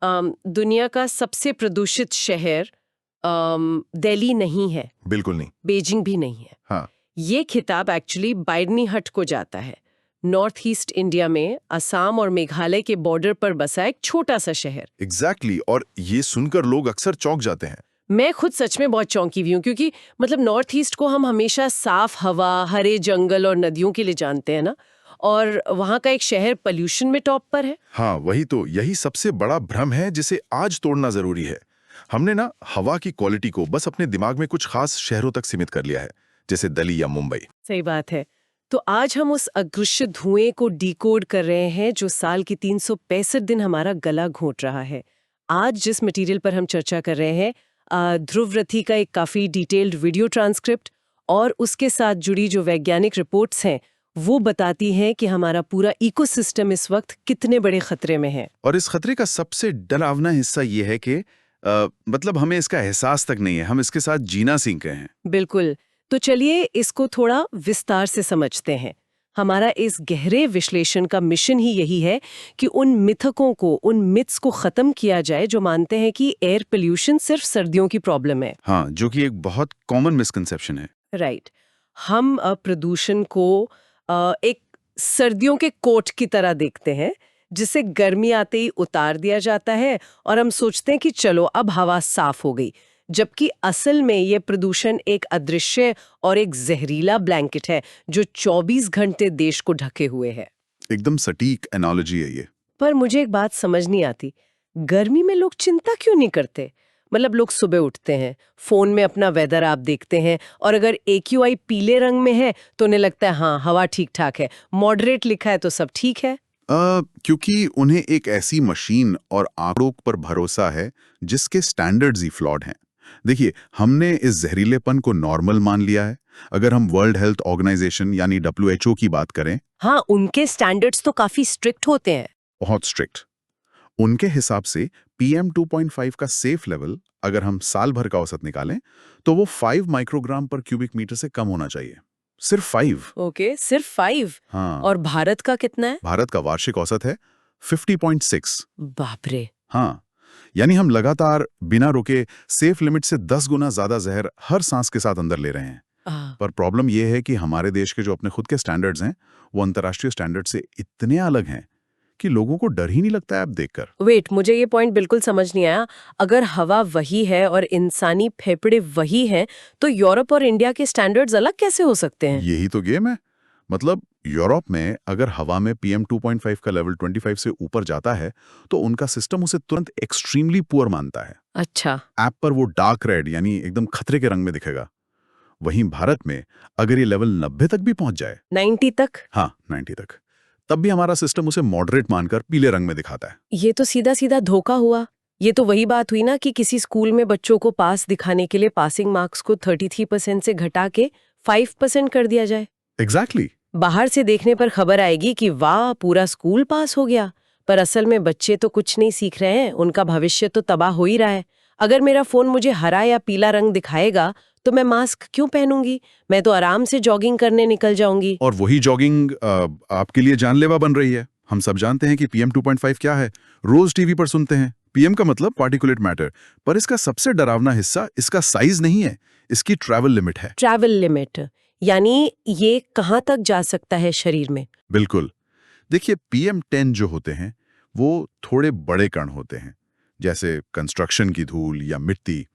दुनिया का सबसे प्रदूषित शहर दिल्ली नहीं है, बिल्कुल नहीं। बीजिंग भी नहीं है। हाँ, ये खिताब एक्चुअली बाइडनीहट को जाता है। नॉर्थ ईस्ट इंडिया में असम और मेघालय के बॉर्डर पर बसा एक छोटा सा शहर। एग्जैक्टली और ये सुनकर लोग अक्सर चौंक जाते हैं। मैं खुद सच में बहुत चौंकी हुई हूँ, क्योंकि मतलब नॉर्थ ईस्ट को हम हमेशा साफ हवा, हरे जंगल और नदियों के लिए जानते हैं ना, और वहाँ का एक शहर पोल्यूशन में टॉप पर है। हाँ, वही तो, यही सबसे बड़ा भ्रम है जिसे आज तोड़ना जरूरी है। हमने ना हवा की क्वालिटी को बस अपने दिमाग में कुछ खास शहरों तक सीमित कर लिया है, जैसे दिल्ली या मुंबई। सही बात है। तो आज हम उस अदृश्य धुएं को डिकोड कर रहे हैं जो साल की 365 दिन हमारा गला घोंट रहा है। आज जिस मटेरियल पर हम चर्चा कर रहे हैं, ध्रुव रथी का एक काफी डिटेल्ड वीडियो ट्रांसक्रिप्ट और उसके साथ जुड़ी जो वैज्ञानिक रिपोर्ट्स हैं, वो बताती हैं कि हमारा पूरा इकोसिस्टम इस वक्त कितने बड़े खतरे में है। और इस खतरे का सबसे डरावना हिस्सा ये है कि मतलब हमें इसका एहसास तक नहीं है, हम इसके साथ जीना सीख गए हैं। बिल्कुल। तो चलिए इसको थोड़ा विस्तार से समझते हैं। हमारा इस गहरे विश्लेषण का मिशन ही यही है कि उन मिथकों को, उन मिथ्स को खत्म किया जाए जो मानते हैं कि एयर पोल्यूशन सिर्फ सर्दियों की प्रॉब्लम है। हाँ, जो कि एक बहुत कॉमन मिसकंसेप्शन है। राइट। हम प्रदूषण को एक सर्दियों के कोट की तरह देखते हैं, जिसे गर्मी आते ही उतार दिया जाता है और हम सोचते हैं कि चलो अब हवा साफ हो गई, जबकि असल में ये प्रदूषण एक अदृश्य और एक जहरीला ब्लैंकेट है जो 24 घंटे देश को ढके हुए है। एकदम सटीक एनालॉजी है ये। पर मुझे एक बात समझ नहीं आती, गर्मी में लोग चिंता क्यों नहीं करते? मतलब लोग सुबह उठते हैं, फोन में अपना वेदर ऐप देखते हैं, और अगर AQI पीले रंग में है तो उन्हें लगता है हाँ हवा ठीक ठाक है, मॉडरेट लिखा है तो सब ठीक है। क्योंकि उन्हें एक ऐसी मशीन और आंकड़ों पर भरोसा है जिसके स्टैंडर्ड्स ही फ्लॉड हैं। देखिए, हमने इस जहरीलेपन को नॉर्मल मान लिया है। अगर हम वर्ल्ड हेल्थ ऑर्गेनाइजेशन यानी WHO की बात करें, हाँ, उनके स्टैंडर्ड्स तो काफी स्ट्रिक्ट होते हैं। बहुत स्ट्रिक्ट। उनके हिसाब से PM 2.5 का सेफ लेवल अगर हम साल भर का औसत निकालें तो वो 5 माइक्रोग्राम पर क्यूबिक मीटर से कम होना चाहिए। सिर्फ 5। ओके, सिर्फ 5? हाँ। और भारत का कितना है? भारत का वार्षिक औसत है 50.6। बाप रे। हाँ, यानी हम लगातार बिना रुके सेफ लिमिट से 10 गुना ज्यादा जहर हर सांस के साथ अंदर ले रहे हैं। पर प्रॉब्लम यह है कि हमारे देश के जो अपने खुद के स्टैंडर्ड्स हैं, वो अंतर्राष्ट्रीय स्टैंडर्ड से इतने अलग हैं कि लोगों को डर ही नहीं लगता है अब देखकर। वेट, मुझे ये पॉइंट बिल्कुल समझ नहीं आया। अगर हवा वही है और इंसानी फेफड़े वही हैं, तो यूरोप और इंडिया के स्टैंडर्ड्स अलग कैसे हो सकते हैं? यही तो गेम है। मतलब यूरोप में अगर हवा में PM 2.5 का लेवल 25 से ऊपर जाता है तो उनका सिस्टम उसे तुरंत एक्सट्रीमली पुअर मानता है। अच्छा। ऐप पर वो डार्क रेड यानी एकदम खतरे के रंग में दिखेगा। वहीं भारत में अगर ये लेवल 90 तक भी पहुंच जाए, 90 तक? हाँ 90 तक, तब भी हमारा सिस्टम उसे मॉडरेट मानकर पीले रंग में दिखाता है। ये तो सीधा सीधा धोखा हुआ। ये तो वही बात हुई ना कि किसी स्कूल में बच्चों को पास दिखाने के लिए पासिंग मार्क्स को 33% से घटा के 5% कर दिया जाए। एग्जैक्टली। बाहर से देखने पर खबर आएगी कि वाह पूरा स्कूल पास हो गया, पर असल में बच्चे तो कुछ नहीं सीख रहे हैं, उनका भविष्य तो तबाह हो ही रहा है। अगर मेरा फोन मुझे हरा या पीला रंग दिखाएगा तो मैं मास्क क्यों पहनूंगी? मैं तो आराम से जॉगिंग करने निकल जाऊंगी। और वही जॉगिंग आपके लिए जानलेवा बन रही है। हम सब जानते हैं कि PM 2.5 क्या है, रोज टीवी पर सुनते हैं। PM का मतलब पार्टिकुलेट मैटर, पर इसका सबसे डरावना हिस्सा इसका साइज नहीं है, इसकी ट्रैवल लिमिट है। ट्रैवल लिमिट यानी ये कहाँ तक जा सकता है शरीर में? बिल्कुल। देखिए, PM 10 जो होते हैं वो थोड़े बड़े कण होते हैं, जैसे कंस्ट्रक्शन की धूल या मिट्टी।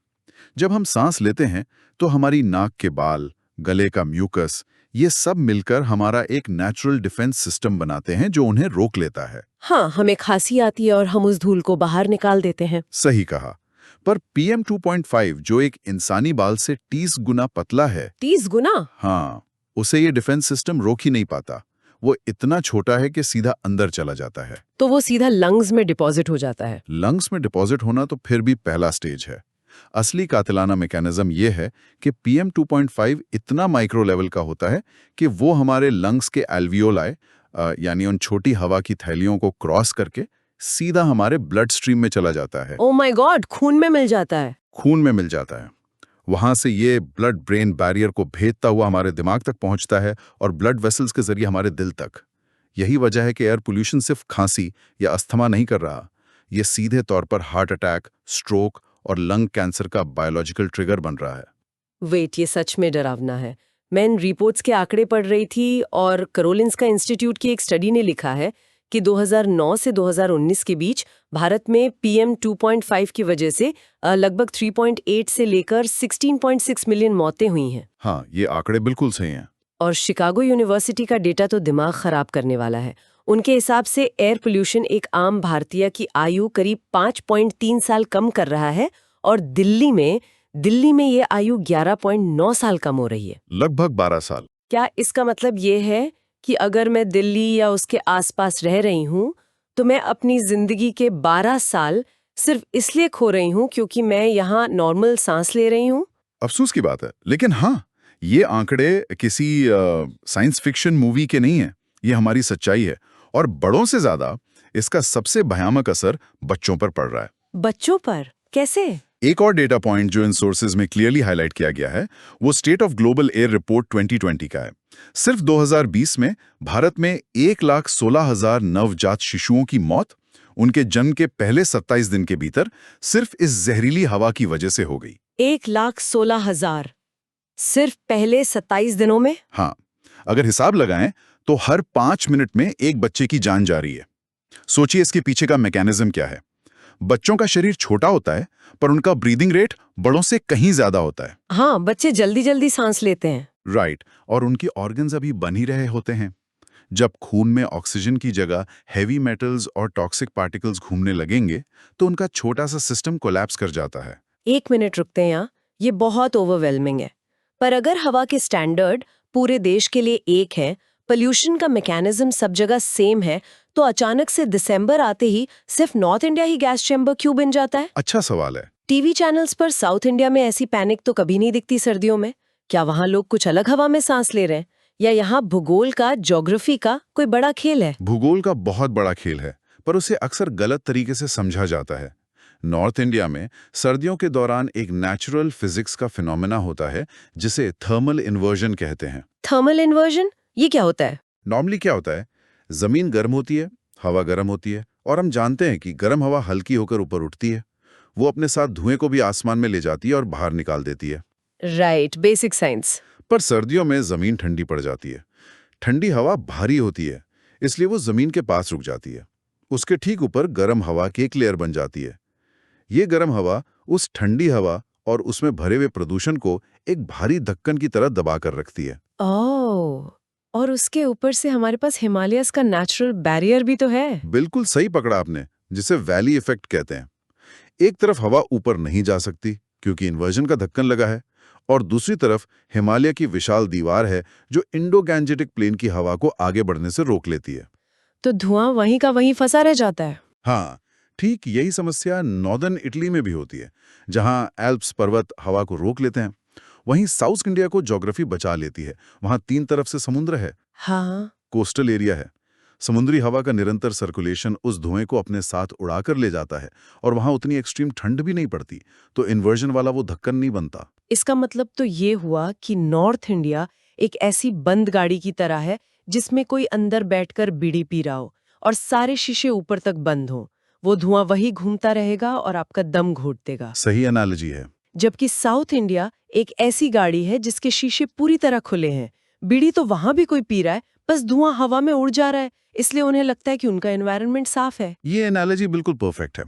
जब हम सांस लेते हैं तो हमारी नाक के बाल, गले का म्यूकस, ये सब मिलकर हमारा एक नेचुरल डिफेंस सिस्टम बनाते हैं जो उन्हें रोक लेता है। हाँ, हमें खांसी आती है और हम उस धूल को बाहर निकाल देते हैं। सही कहा। पर PM 2.5 जो एक इंसानी बाल से 30 गुना पतला है। 30 गुना? हाँ, उसे ये डिफेंस सिस्टम रोक ही नहीं पाता। वो इतना छोटा है कि सीधा अंदर चला जाता है। तो वो सीधा लंग्स में डिपॉजिट हो जाता है? लंग्स में डिपॉजिट होना तो फिर भी पहला स्टेज है। असली कातिलाना मैकेनिज्म ये है कि PM 2.5 इतना माइक्रो लेवल का होता है कि वो हमारे लंग्स के एल्वियोलाई यानी उन छोटी हवा की थैलियों को क्रॉस करके सीधा हमारे ब्लड स्ट्रीम में चला जाता है। ओह माय गॉड, खून में मिल जाता है? खून में मिल जाता है। वहां से ये ब्लड ब्रेन बैरियर को भेदता हुआ हमारे दिमाग तक पहुंचता है और ब्लड वेसल्स के जरिए हमारे दिल तक। यही वजह है कि एयर पोल्यूशन सिर्फ खांसी या अस्थमा नहीं कर रहा, ये सीधे तौर पर हार्ट अटैक, स्ट्रोक और लंग कैंसर का बायोलॉजिकल ट्रिगर बन रहा है। वेट, ये सच में डरावना है। मैं इन रिपोर्ट्स के आंकड़े पढ़ रही थी और करोलिंस्का इंस्टीट्यूट की एक स्टडी ने लिखा है कि 2009 से 2019 के बीच भारत में PM 2.5 की वजह से लगभग 3.8 से लेकर 16.6 मिलियन मौतें हुई हैं। हाँ, ये आंकड़े बिल्कुल सही हैं। और शिकागो यूनिवर्सिटी का डेटा तो दिमाग खराब करने वाला है। उनके हिसाब से एयर पोल्यूशन एक आम भारतीय की आयु करीब 5.3 साल कम कर रहा है और दिल्ली में ये आयु 11.9 साल कम हो रही है। लगभग 12 साल। क्या इसका मतलब ये है कि अगर मैं दिल्ली या उसके आसपास रह रही हूँ तो मैं अपनी जिंदगी के 12 साल सिर्फ इसलिए खो रही हूँ क्योंकि मैं यहाँ नॉर्मल सांस ले रही हूँ? अफसोस की बात है, लेकिन हाँ, ये आंकड़े किसी साइंस फिक्शन मूवी के नहीं है। ये हमारी सच्चाई है और बड़ों से ज्यादा इसका सबसे भयानक असर बच्चों पर पड़ रहा है। बच्चों पर कैसे? एक और डेटा पॉइंट जो इन सोर्सेज में क्लियरली हाईलाइट किया गया है वो state of global air report 2020 का है। सिर्फ 2020 में भारत में 1,16,000 नवजात शिशुओं की मौत उनके जन्म के पहले 27 दिन के भीतर सिर्फ इस जहरीली हवा की वजह से हो गई। 1,16,000 सिर्फ पहले 27 दिनों में? हाँ, अगर हिसाब लगाएं तो हर 5 मिनट में एक बच्चे की जान जा रही है। सोचिए इसके पीछे का मैकेनिज्म क्या है। बच्चों का शरीर छोटा होता है पर उनका ब्रीदिंग रेट बड़ों से कहीं ज्यादा होता है। हाँ, बच्चे जल्दी जल्दी सांस लेते हैं। राइट, और उनके ऑर्गन्स अभी बन ही रहे होते हैं। जब खून में ऑक्सीजन की जगह हैवी मेटल्स और टॉक्सिक पार्टिकल्स घूमने लगेंगे तो उनका छोटा सा सिस्टम कोलैप्स कर जाता है। 1 मिनट रुकते हैं यहाँ, ये बहुत ओवरवेलमिंग है। पर अगर हवा के स्टैंडर्ड पूरे देश के लिए एक है, पोल्यूशन का मैकेनिज्म सब जगह सेम है, तो अचानक से दिसंबर आते ही सिर्फ नॉर्थ इंडिया ही गैस चैम्बर क्यों बन जाता है? अच्छा सवाल है। टीवी चैनल्स पर साउथ इंडिया में ऐसी पैनिक तो कभी नहीं दिखती सर्दियों में। क्या वहाँ लोग कुछ अलग हवा में सांस ले रहे हैं या यहाँ भूगोल का, ज्योग्राफी का कोई बड़ा खेल है? भूगोल का बहुत बड़ा खेल है, पर उसे अक्सर गलत तरीके से समझा जाता है। नॉर्थ इंडिया में सर्दियों के दौरान एक नेचुरल फिजिक्स का फिनोमेना होता है जिसे थर्मल इन्वर्जन कहते हैं। थर्मल इन्वर्जन, ये क्या होता है? नॉर्मली क्या होता है, जमीन गर्म होती है, हवा गर्म होती है और हम जानते हैं कि गर्म हवा हल्की होकर ऊपर उठती है। वो अपने साथ धुएं को भी आसमान में ले जाती है और बाहर निकाल देती है। Right, basic science. पर सर्दियों में जमीन ठंडी पड़ जाती है। ठंडी हवा भारी होती है, इसलिए वो जमीन के पास रुक जाती है। उसके ठीक ऊपर गर्म हवा की एक लेयर बन जाती है। ये गर्म हवा उस ठंडी हवा और उसमें भरे हुए प्रदूषण को एक भारी धक्कन की तरह दबा कर रखती है। ओह, और उसके ऊपर से हमारे पास हिमालयस का नेचुरल बैरियर भी तो है। बिल्कुल सही पकड़ा आपने, जिसे वैली इफेक्ट कहते हैं। एक तरफ हवा ऊपर नहीं जा सकती क्योंकि इन्वर्जन का धक्कन लगा है, और दूसरी तरफ हिमालय की विशाल दीवार है जो इंडो गैंजेटिक प्लेन की हवा को आगे बढ़ने से रोक लेती है। तो धुआं वहीं का वहीं फंसा रह जाता है। हाँ, ठीक यही समस्या नॉर्दर्न इटली में भी होती है, जहां एल्प्स पर्वत हवा को रोक लेते हैं। वहीं साउथ इंडिया को ज्योग्राफी बचा लेती है। वहां 3 तरफ से समुद्र है। हाँ, कोस्टल एरिया है। समुद्री हवा का निरंतर सर्कुलेशन उस धुएं को अपने साथ उड़ाकर ले जाता है और वहां उतनी एक्सट्रीम ठंड भी नहीं पड़ती, तो इन्वर्जन वाला वो धक्कन नहीं बनता। इसका मतलब तो ये हुआ कि नॉर्थ इंडिया एक ऐसी बंद गाड़ी की तरह है जिसमें कोई अंदर बैठकर बीड़ी पी रहा हो और सारे शीशे ऊपर तक बंद हो। वो धुआं वही घूमता रहेगा और आपका दम घोट देगा। सही एनालॉजी है। जबकि साउथ इंडिया एक ऐसी गाड़ी है जिसके शीशे पूरी तरह खुले हैं। बीड़ी तो वहां भी कोई पी रहा है, बस धुआं हवा में उड़ जा रहा है, इसलिए उन्हें लगता है कि उनका एनवायरनमेंट साफ है। ये एनालॉजी बिल्कुल परफेक्ट है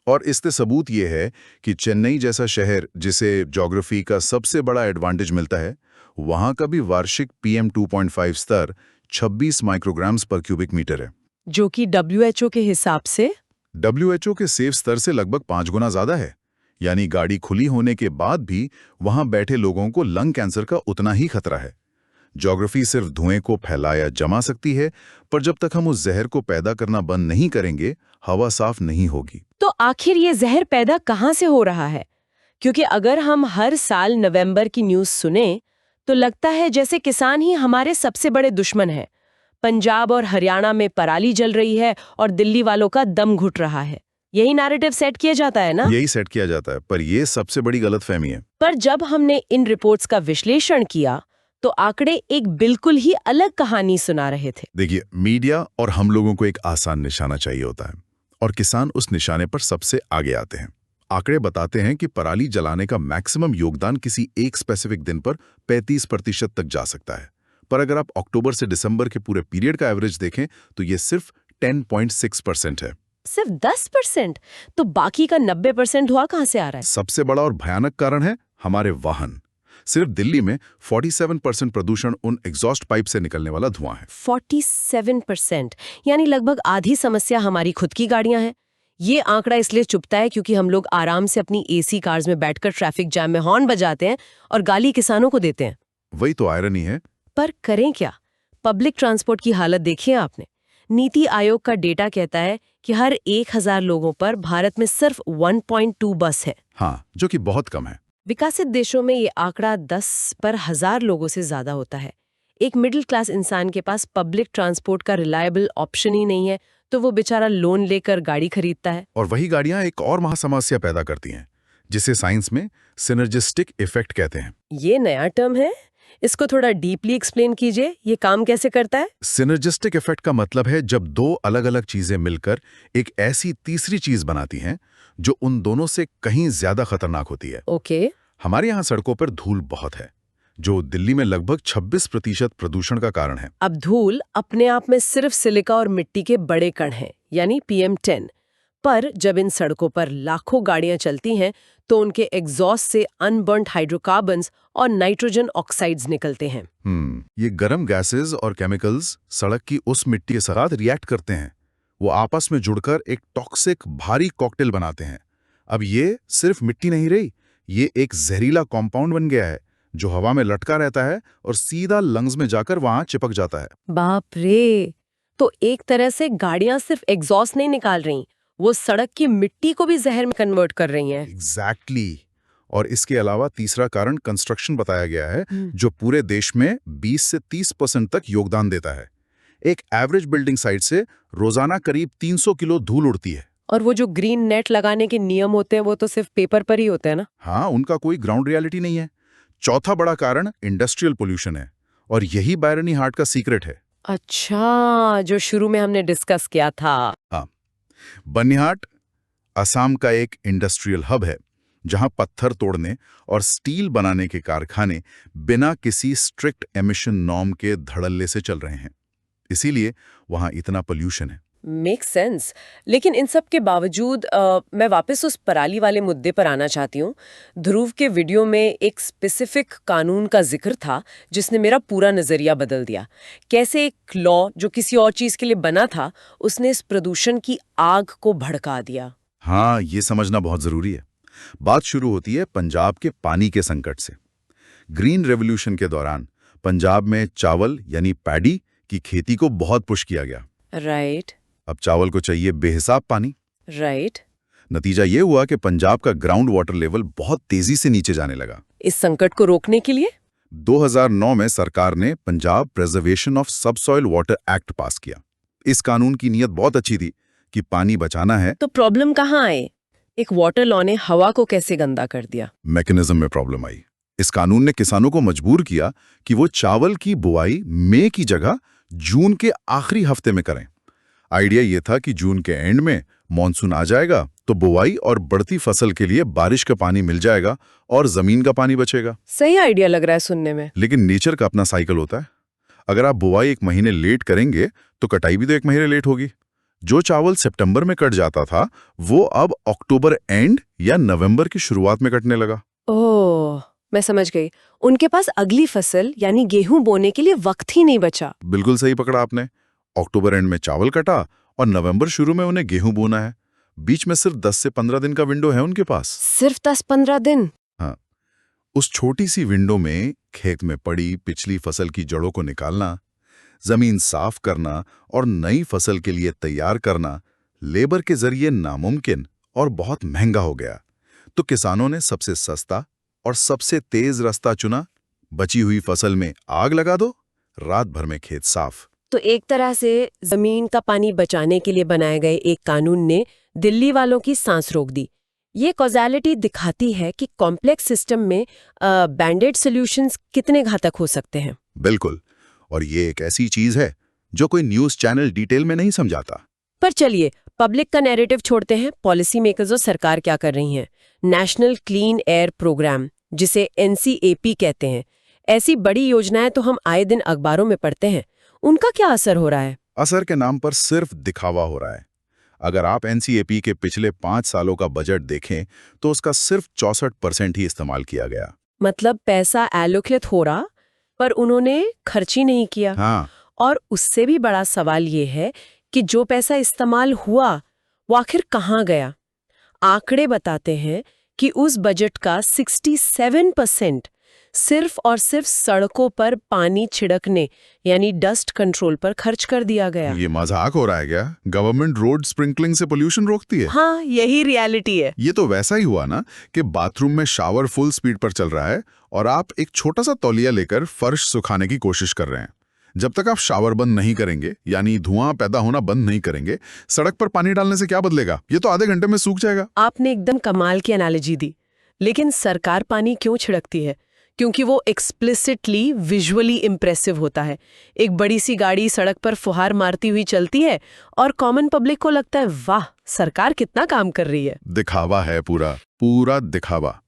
और इससे सबूत ये है कि चेन्नई जैसा शहर, जिसे ज्योग्राफी का सबसे बड़ा एडवांटेज मिलता है, वहां का भी वार्षिक PM 2.5 स्तर 26 माइक्रोग्राम्स पर क्यूबिक मीटर है, जो कि WHO के हिसाब से WHO के सेफ स्तर से लगभग 5 गुना ज्यादा है। यानी गाड़ी खुली होने के बाद भी वहां बैठे लोगों को लंग कैंसर का उतना ही खतरा है। ज्योग्राफी सिर्फ धुएं को फैलाया जमा सकती है, पर जब तक हम उस जहर को पैदा करना बंद नहीं करेंगे, हवा साफ नहीं होगी। तो आखिर ये जहर पैदा कहाँ से हो रहा है? क्योंकि अगर हम हर साल नवंबर की न्यूज़ सुने तो लगता है जैसे किसान ही हमारे सबसे बड़े दुश्मन हैं। पंजाब और हरियाणा में पराली जल रही है और दिल्ली वालों का दम घुट रहा है। यही नैरेटिव सेट किया जाता है ना? यही सेट किया जाता है, पर यह सबसे बड़ी गलतफहमी है। पर जब हमने इन रिपोर्ट्स का विश्लेषण किया तो आंकड़े एक बिल्कुल ही अलग कहानी सुना रहे थे। देखिए, मीडिया और हम लोगों को एक आसान निशाना चाहिए होता है, और किसान उस निशाने पर सबसे आगे आते हैं। आंकड़े बताते हैं कि पराली जलाने का मैक्सिमम योगदान किसी एक स्पेसिफिक दिन पर 35% तक जा सकता है, पर अगर आप अक्टूबर से दिसंबर के पूरे पीरियड का एवरेज देखें तो ये सिर्फ 10.6% है। सिर्फ 10%? तो बाकी का 90% धुआं कहाँ से आ रहा है? सबसे बड़ा और भयानक कारण है हमारे वाहन। सिर्फ दिल्ली में 47% प्रदूषण उन एग्जॉस्ट पाइप से निकलने वाला धुआं है। 47%, यानी लगभग आधी समस्या हमारी खुद की गाड़ियां हैं। ये आंकड़ा इसलिए चुभता है क्योंकि हम लोग आराम से अपनी एसी कार्स में बैठकर ट्रैफिक जैम में हॉर्न बजाते हैं और गाली किसानों को देते हैं। वही तो आयरनी है। पर करें क्या? पब्लिक ट्रांसपोर्ट की हालत देखी है आपने? नीति आयोग का डेटा कहता है कि हर 1000 लोगों पर भारत में सिर्फ 1.2 बस है। हाँ, जो कि बहुत कम है। विकसित देशों में ये आंकड़ा 10 पर 1000 लोगों से ज्यादा होता है। एक मिडिल क्लास इंसान के पास पब्लिक ट्रांसपोर्ट का रिलायबल ऑप्शन ही नहीं है, तो वो बेचारा लोन लेकर गाड़ी खरीदता है। और वही गाड़ियां एक और महासमस्या पैदा करती हैं, जिसे साइंस में सिनर्जिस्टिक इफेक्ट कहते हैं। ये नया टर्म है, इसको थोड़ा डीपली एक्सप्लेन कीजिए। ये काम कैसे करता है? सिनर्जिस्टिक इफेक्ट का मतलब है जब दो अलग-अलग चीजें मिलकर एक ऐसी तीसरी चीज बनाती हैं जो उन दोनों से कहीं ज्यादा खतरनाक होती है। ओके। हमारे यहाँ सड़कों पर धूल बहुत है, जो दिल्ली में लगभग 26% प्रदूषण का कारण है। अब धूल अपने आप में सिर्फ सिलिका और मिट्टी के बड़े कण हैं, यानी PM10। पर जब इन सड़कों पर लाखों गाड़ियां चलती हैं तो उनके एग्जॉस्ट से अनबर्न्ड हाइड्रोकार्बन्स और नाइट्रोजन ऑक्साइड्स निकलते हैं। ये गर्म गैसेस और केमिकल्स सड़क की उस मिट्टी के साथ रिएक्ट करते हैं। वो आपस में जुड़कर एक टॉक्सिक भारी कॉकटेल बनाते हैं। अब ये सिर्फ मिट्टी नहीं रही, ये एक जहरीला कॉम्पाउंड बन गया है जो हवा में लटका रहता है और सीधा लंग्स में जाकर वहां चिपक जाता है। बाप रे! तो एक तरह से गाड़ियां सिर्फ एग्जॉस्ट नहीं निकाल रही, वो सड़क की मिट्टी को भी जहर में कन्वर्ट कर रही हैं। एग्जैक्टली। और इसके अलावा तीसरा कारण कंस्ट्रक्शन बताया गया है, जो पूरे देश में 20 से 30% तक योगदान देता है। एक एवरेज बिल्डिंग साइट से रोजाना करीब 300 किलो धूल उड़ती है। और वो जो ग्रीन नेट लगाने के नियम होते हैं वो तो सिर्फ पेपर पर ही होते हैं ना? हाँ, उनका कोई ग्राउंड रियलिटी नहीं है। चौथा बड़ा कारण इंडस्ट्रियल पोल्यूशन है, और यही बायरनी हार्ट का सीक्रेट है। अच्छा, जो शुरू में हमने डिस्कस किया था। हाँ, बनिहाट असम का एक इंडस्ट्रियल हब है जहां पत्थर तोड़ने और स्टील बनाने के कारखाने बिना किसी स्ट्रिक्ट एमिशन नॉर्म के धड़ल्ले से चल रहे हैं। इसीलिए वहां इतना पोल्यूशन है। Make sense. लेकिन इन सब के बावजूद मैं वापस उस पराली वाले मुद्दे पर आना चाहती हूँ। ध्रुव के वीडियो में एक स्पेसिफिक कानून का जिक्र था जिसने मेरा पूरा नजरिया बदल दिया। कैसे एक लॉ जो किसी और चीज के लिए बना था, उसने इस प्रदूषण की आग को भड़का दिया। हाँ, ये समझना बहुत जरूरी है। बात शुरू होती है पंजाब के पानी के संकट से। ग्रीन रेवोल्यूशन के दौरान पंजाब में चावल यानी पैडी की खेती को बहुत पुश किया गया। राइट। अब चावल को चाहिए बेहिसाब पानी। राइट। नतीजा ये हुआ कि पंजाब का ग्राउंड वाटर लेवल बहुत तेजी से नीचे जाने लगा। इस संकट को रोकने के लिए 2009 में सरकार ने Punjab preservation of subsoil water act पास किया। इस कानून की नीयत बहुत अच्छी थी कि पानी बचाना है। तो प्रॉब्लम कहाँ आए? एक वाटर लॉ ने हवा को कैसे गंदा कर दिया? मैकेनिज्म में प्रॉब्लम आई। इस कानून ने किसानों को मजबूर किया कि वो चावल की बुआई मई की जगह जून के आखिरी हफ्ते में करें। आइडिया ये था कि जून के एंड में मॉनसून आ जाएगा तो बुआई और बढ़ती फसल के लिए बारिश का पानी मिल जाएगा और जमीन का पानी बचेगा। सही आइडिया लग रहा है सुनने में। लेकिन नेचर का अपना साइकिल होता है। अगर आप बुआई 1 महीने लेट करेंगे तो कटाई भी तो 1 महीने लेट होगी। जो चावल सितंबर में कट जाता था वो अब अक्टूबर एंड या नवंबर की शुरुआत में कटने लगा। ओह, मैं समझ गई। उनके पास अगली फसल यानी गेहूं बोने के लिए वक्त ही नहीं बचा। बिल्कुल सही पकड़ा आपने। अक्टूबर एंड में चावल कटा और नवंबर शुरू में उन्हें गेहूं बोना है। बीच में सिर्फ 10 से 15 दिन का विंडो है उनके पास। सिर्फ 10-15 दिन? हाँ, उस छोटी सी विंडो में खेत में पड़ी पिछली फसल की जड़ों को निकालना, जमीन साफ करना और नई फसल के लिए तैयार करना लेबर के जरिए नामुमकिन और बहुत महंगा हो गया। तो किसानों ने सबसे सस्ता और सबसे तेज रास्ता चुना। बची हुई फसल में आग लगा दो, रात भर में खेत साफ। तो एक तरह से जमीन का पानी बचाने के लिए बनाए गए एक कानून ने दिल्ली वालों की सांस रोक दी। ये कॉज़ैलिटी दिखाती है कि कॉम्प्लेक्स सिस्टम में बैंडेड सॉल्यूशंस कितने घातक हो सकते हैं। बिल्कुल। और ये एक ऐसी चीज है जो कोई न्यूज चैनल डिटेल में नहीं समझाता। पर चलिए पब्लिक का नैरेटिव छोड़ते हैं, पॉलिसी मेकर्स और सरकार क्या कर रही हैं। नेशनल क्लीन एयर प्रोग्राम, जिसे NCAP कहते हैं, ऐसी बड़ी योजनाएं तो हम आए दिन अखबारों में पढ़ते हैं। उनका क्या असर हो रहा है? असर के नाम पर सिर्फ दिखावा हो रहा है। अगर आप NCAP के पिछले 5 सालों का बजट देखें तो उसका सिर्फ 64% ही इस्तेमाल किया गया। मतलब पैसा एलोकेट हो रहा, पर उन्होंने खर्च ही नहीं किया। हाँ, और उससे भी बड़ा सवाल ये है कि जो पैसा इस्तेमाल हुआ वो आखिर कहाँ गया। आंकड़े बताते हैं कि उस बजट का 67% सिर्फ और सिर्फ सड़कों पर पानी छिड़कने यानी डस्ट कंट्रोल पर खर्च कर दिया गया। ये मजाक हो रहा है क्या? गवर्नमेंट रोड स्प्रिंकलिंग से पोल्यूशन रोकती है? हाँ, यही रियलिटी है। ये तो वैसा ही हुआ ना कि बाथरूम में शावर फुल स्पीड पर चल रहा है और आप एक छोटा सा तौलिया लेकर फर्श सुखाने की कोशिश कर रहे हैं। जब तक आप शावर बंद नहीं करेंगे, यानी धुआं पैदा होना बंद नहीं करेंगे, सड़क पर पानी डालने से क्या बदलेगा? ये तो आधे घंटे में सूख जाएगा। आपने एकदम कमाल की एनालॉजी दी। लेकिन सरकार पानी क्यों छिड़कती है? क्योंकि वो एक्सप्लिसिटली विजुअली इम्प्रेसिव होता है। एक बड़ी सी गाड़ी सड़क पर फुहार मारती हुई चलती है और कॉमन पब्लिक को लगता है वाह, सरकार कितना काम कर रही है। दिखावा है, पूरा पूरा दिखावा।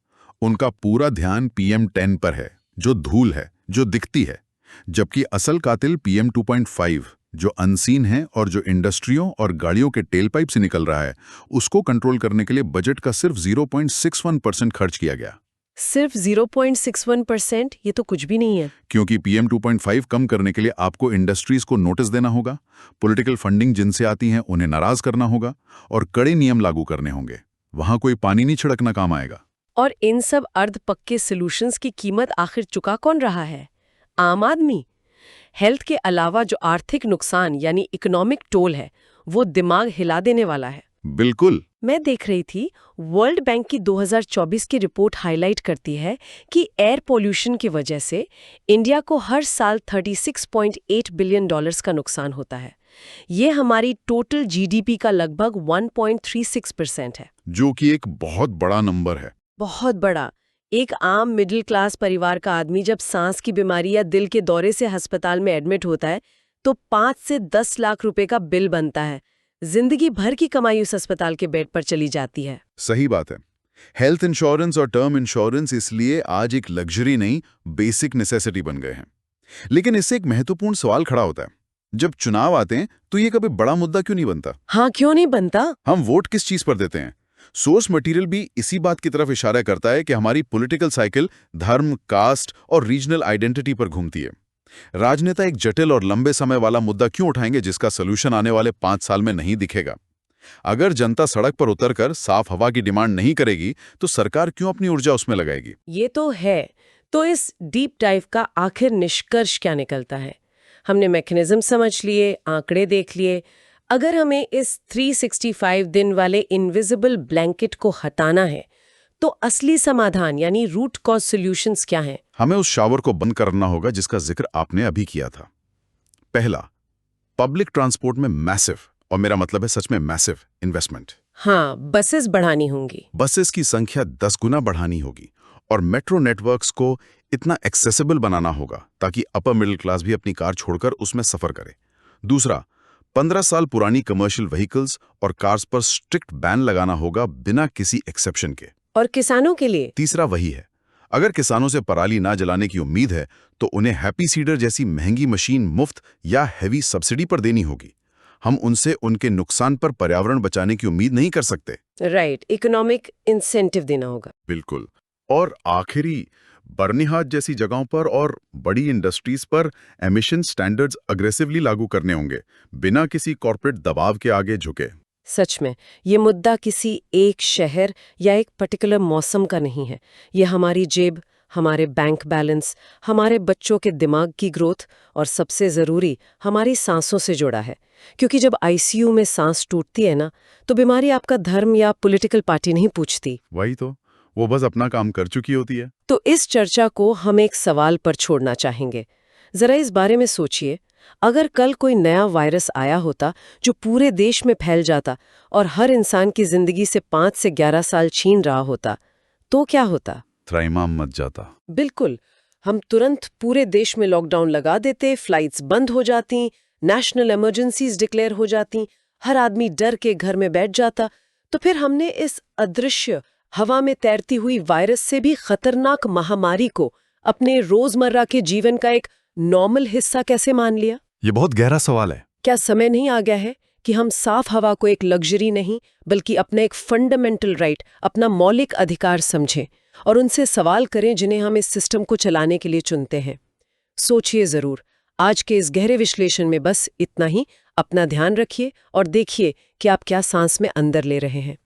उनका पूरा ध्यान PM10 पर है, जो धूल है, जो दिखती है, जबकि असल कातिल PM 2.5 जो अनसीन है और जो इंडस्ट्रियों और गाड़ियों के टेल पाइप से निकल रहा है, उसको कंट्रोल करने के लिए बजट का सिर्फ 0.61% खर्च किया गया। सिर्फ 0.61%? ये तो कुछ भी नहीं है। क्योंकि PM 2.5 कम करने के लिए आपको इंडस्ट्रीज को नोटिस देना होगा, पॉलिटिकल फंडिंग जिनसे आती है उन्हें नाराज करना होगा और कड़े नियम लागू करने होंगे। वहां कोई पानी नहीं छिड़कना काम आएगा। और इन सब अर्ध पक्के सॉल्यूशंस की कीमत आखिर चुका कौन रहा है? आम आदमी। हेल्थ के अलावा जो आर्थिक नुकसान यानी इकोनॉमिक टोल है, वो दिमाग हिला देने वाला है। बिल्कुल। मैं देख रही थी, वर्ल्ड बैंक की 2024 की रिपोर्ट हाईलाइट करती है कि एयर पोल्यूशन की वजह से इंडिया को हर साल $36.8 बिलियन का नुकसान होता है। ये हमारी टोटल GDP का लगभग 1.36% है, जो कि एक बहुत बड़ा नंबर है। बहुत बड़ा। एक आम मिडिल क्लास परिवार का आदमी जब सांस की बीमारी या दिल के दौरे से अस्पताल में एडमिट होता है तो 5 से 10 लाख रुपए का बिल बनता है। जिंदगी भर की कमाई उस अस्पताल के बेड पर चली जाती है। सही बात है। हेल्थ इंश्योरेंस और टर्म इंश्योरेंस इसलिए आज एक लग्जरी नहीं, बेसिक नेसेसिटी बन गए हैं। लेकिन इससे एक महत्वपूर्ण सवाल खड़ा होता है, जब चुनाव आते हैं तो ये कभी बड़ा मुद्दा क्यों नहीं बनता? हाँ, क्यों नहीं बनता? हम वोट किस चीज पर देते हैं? सोर्स मटेरियल भी इसी बात की तरफ इशारा करता है कि हमारी पॉलिटिकल साइकिल धर्म, कास्ट और रीजनल आइडेंटिटी पर घूमती है। राजनेता एक जटिल और लंबे समय वाला मुद्दा क्यों उठाएंगे जिसका सलूशन आने वाले 5 साल में नहीं दिखेगा? अगर जनता सड़क पर उतरकर साफ हवा की डिमांड नहीं करेगी तो सरकार क्यों अपनी ऊर्जा उसमें लगाएगी? ये तो है। तो इस डीप डाइव का आखिर निष्कर्ष क्या निकलता है? हमने मैकेनिज्म समझ लिए, आंकड़े देख लिए। अगर हमें इस 365 दिन वाले इनविजिबल ब्लैंकेट को हटाना है तो असली समाधान यानी रूट कॉज सॉल्यूशंस क्या हैं? हमें उस शावर को बंद करना होगा जिसका जिक्र आपने अभी किया था। पहला, पब्लिक ट्रांसपोर्ट में मैसिव, और मेरा मतलब है सच में मैसिव इन्वेस्टमेंट। हाँ, बसेस बढ़ानी होंगी। बसेस की संख्या 10 गुना बढ़ानी होगी और मेट्रो नेटवर्क्स को इतना एक्सेसिबल बनाना होगा ताकि अपर मिडिल क्लास भी अपनी कार छोड़कर उसमें सफर करे। दूसरा, 15 साल पुरानी कमर्शियल व्हीकल्स और कार्स पर स्ट्रिक्ट बैन लगाना होगा बिना किसी एक्सेप्शन के। और किसानों के लिए? तीसरा वही है, अगर किसानों से पराली ना जलाने की उम्मीद है तो उन्हें हैप्पी सीडर जैसी महंगी मशीन मुफ्त या हैवी सब्सिडी पर देनी होगी। हम उनसे उनके नुकसान पर पर्यावरण बचाने की उम्मीद नहीं कर सकते। राइट, इकोनॉमिक इंसेंटिव देना होगा। बिल्कुल। और आखिरी, बर्निहाट जैसी जगहों पर और बड़ी इंडस्ट्रीज पर एमिशन स्टैंडर्ड्स अग्रेसिवली लागू करने होंगे बिना किसी कॉर्पोरेट दबाव के आगे झुके। सच में ये मुद्दा किसी एक शहर या एक पर्टिकुलर मौसम का नहीं है। ये हमारी जेब, हमारे बैंक बैलेंस, हमारे बच्चों के दिमाग की ग्रोथ और सबसे ज़रूरी हमारी सांसों से जुड़ा है। क्योंकि जब ICU में सांस टूटती है ना, तो बीमारी आपका धर्म या पॉलिटिकल पार्टी नहीं पूछती। वही तो, वो बस अपना काम कर चुकी होती है। तो इस चर्चा को हम एक सवाल पर छोड़ना चाहेंगे। जरा इस बारे में सोचिए, अगर कल कोई नया वायरस आया होता जो पूरे देश में फैल जाता और हर इंसान की जिंदगी से 5 से 11 साल छीन रहा होता, तो क्या होता? त्रैमाम मच जाता। बिल्कुल, हम तुरंत पूरे देश में लॉकडाउन लगा देते, फ्लाइट्स बंद हो जाती, नेशनल इमरजेंसीज डिक्लेयर हो जाती, हर आदमी डर के घर में बैठ जाता, तो फिर हमने इस अदृश्य हवा में तैरती हुई वायरस से भी खतरनाक महामारी को अपने रोजमर्रा के जीवन का एक नॉर्मल हिस्सा कैसे मान लिया? ये बहुत गहरा सवाल है। क्या समय नहीं आ गया है कि हम साफ हवा को एक लग्जरी नहीं बल्कि अपना एक फंडामेंटल राइट, अपना मौलिक अधिकार समझें और उनसे सवाल करें जिन्हें हम इस सिस्टम को चलाने के लिए चुनते हैं? सोचिए जरूर। आज के इस गहरे विश्लेषण में बस इतना ही। अपना ध्यान रखिए और देखिए कि आप क्या सांस में अंदर ले रहे हैं।